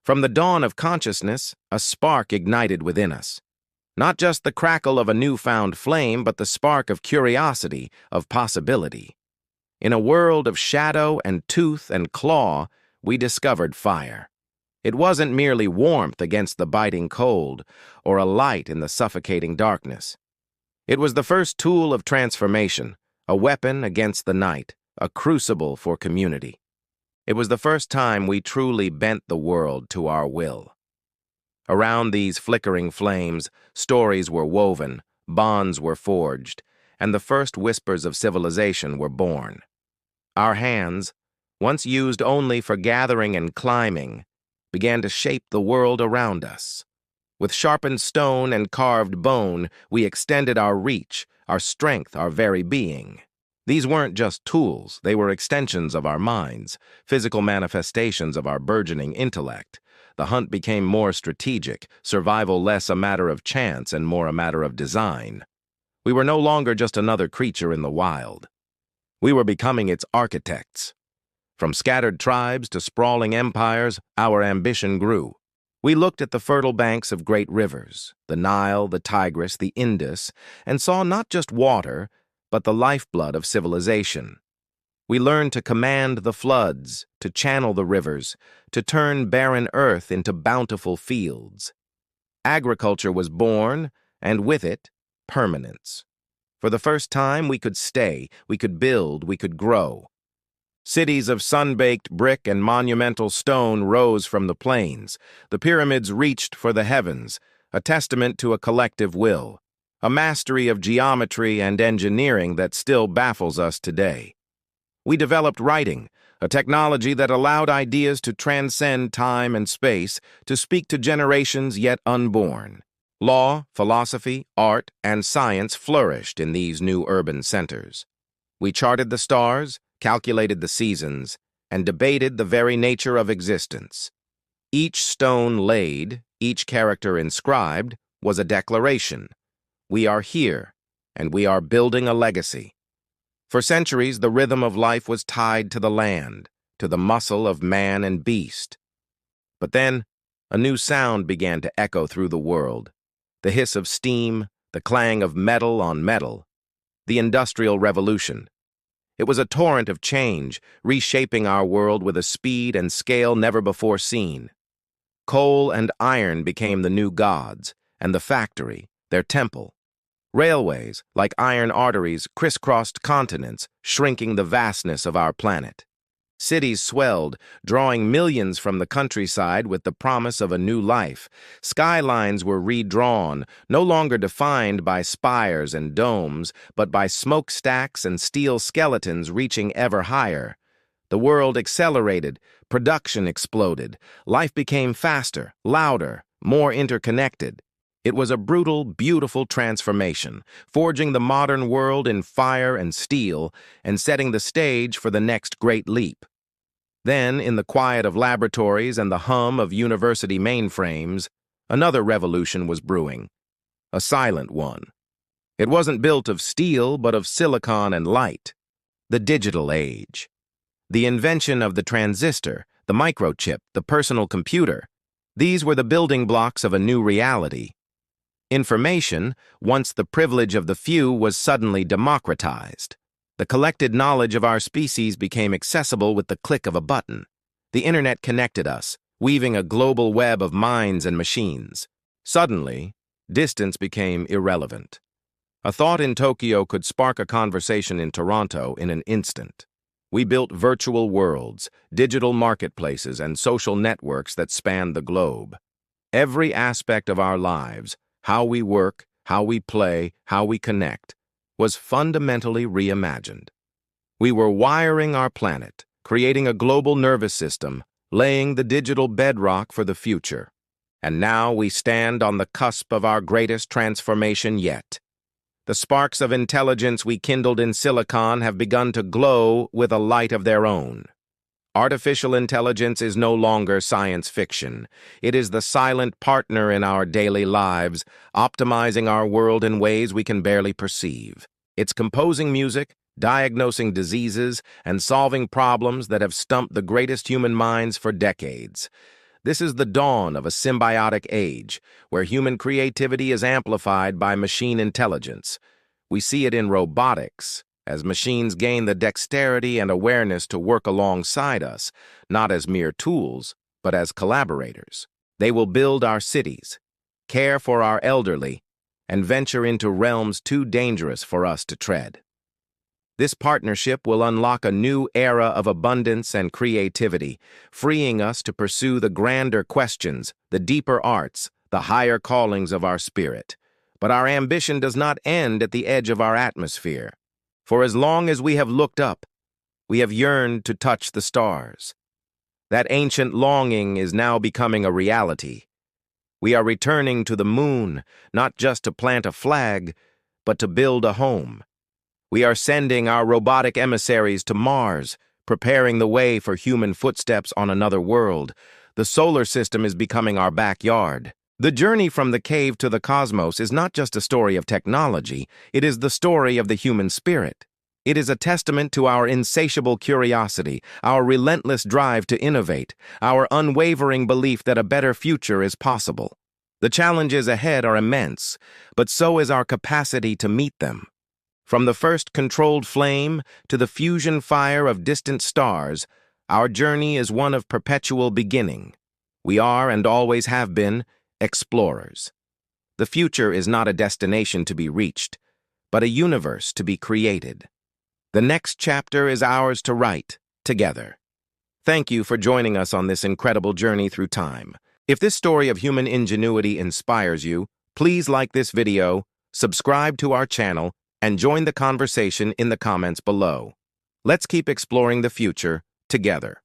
From the dawn of consciousness, a spark ignited within us. Not just the crackle of a newfound flame, but the spark of curiosity, of possibility. In a world of shadow and tooth and claw, we discovered fire. It wasn't merely warmth against the biting cold, or a light in the suffocating darkness. It was the first tool of transformation, a weapon against the night, a crucible for community. It was the first time we truly bent the world to our will. Around these flickering flames, stories were woven, bonds were forged, and the first whispers of civilization were born. Our hands, once used only for gathering and climbing, began to shape the world around us. With sharpened stone and carved bone, we extended our reach, our strength, our very being. These weren't just tools, they were extensions of our minds, physical manifestations of our burgeoning intellect. The hunt became more strategic, survival less a matter of chance and more a matter of design. We were no longer just another creature in the wild. We were becoming its architects. From scattered tribes to sprawling empires, our ambition grew. We looked at the fertile banks of great rivers, the Nile, the Tigris, the Indus, and saw not just water, but the lifeblood of civilization. We learned to command the floods, to channel the rivers, to turn barren earth into bountiful fields. Agriculture was born, and with it, permanence. For the first time, we could stay, we could build, we could grow. Cities of sun-baked brick and monumental stone rose from the plains. The pyramids reached for the heavens, a testament to a collective will, a mastery of geometry and engineering that still baffles us today. We developed writing, a technology that allowed ideas to transcend time and space, to speak to generations yet unborn. Law, philosophy, art, and science flourished in these new urban centers. We charted the stars, calculated the seasons, and debated the very nature of existence. Each stone laid, each character inscribed, was a declaration. We are here, and we are building a legacy. For centuries, the rhythm of life was tied to the land, to the muscle of man and beast. But then, a new sound began to echo through the world. The hiss of steam, the clang of metal on metal. The Industrial Revolution. It was a torrent of change, reshaping our world with a speed and scale never before seen. Coal and iron became the new gods, and the factory, their temple. Railways, like iron arteries, crisscrossed continents, shrinking the vastness of our planet. Cities swelled, drawing millions from the countryside with the promise of a new life. Skylines were redrawn, no longer defined by spires and domes, but by smokestacks and steel skeletons reaching ever higher. The world accelerated, production exploded, life became faster, louder, more interconnected. It was a brutal, beautiful transformation, forging the modern world in fire and steel and setting the stage for the next great leap. Then, in the quiet of laboratories and the hum of university mainframes, another revolution was brewing, a silent one. It wasn't built of steel, but of silicon and light. The digital age. The invention of the transistor, the microchip, the personal computer. These were the building blocks of a new reality. Information, once the privilege of the few, was suddenly democratized. The collected knowledge of our species became accessible with the click of a button. The internet connected us, weaving a global web of minds and machines. Suddenly, distance became irrelevant. A thought in Tokyo could spark a conversation in Toronto in an instant. We built virtual worlds, digital marketplaces, and social networks that spanned the globe. Every aspect of our lives, how we work, how we play, how we connect, was fundamentally reimagined. We were wiring our planet, creating a global nervous system, laying the digital bedrock for the future. And now we stand on the cusp of our greatest transformation yet. The sparks of intelligence we kindled in silicon have begun to glow with a light of their own. Artificial intelligence is no longer science fiction. It is the silent partner in our daily lives, optimizing our world in ways we can barely perceive. It's composing music, diagnosing diseases, and solving problems that have stumped the greatest human minds for decades. This is the dawn of a symbiotic age, where human creativity is amplified by machine intelligence. We see it in robotics, as machines gain the dexterity and awareness to work alongside us, not as mere tools, but as collaborators. They will build our cities, care for our elderly, and venture into realms too dangerous for us to tread. This partnership will unlock a new era of abundance and creativity, freeing us to pursue the grander questions, the deeper arts, the higher callings of our spirit. But our ambition does not end at the edge of our atmosphere. For as long as we have looked up, we have yearned to touch the stars. That ancient longing is now becoming a reality. We are returning to the moon, not just to plant a flag, but to build a home. We are sending our robotic emissaries to Mars, preparing the way for human footsteps on another world. The solar system is becoming our backyard. The journey from the cave to the cosmos is not just a story of technology, it is the story of the human spirit. It is a testament to our insatiable curiosity, our relentless drive to innovate, our unwavering belief that a better future is possible. The challenges ahead are immense, but so is our capacity to meet them. From the first controlled flame to the fusion fire of distant stars, our journey is one of perpetual beginning. We are, and always have been, explorers. The future is not a destination to be reached, but a universe to be created. The next chapter is ours to write, together. Thank you for joining us on this incredible journey through time. If this story of human ingenuity inspires you, please like this video, subscribe to our channel, and join the conversation in the comments below. Let's keep exploring the future together.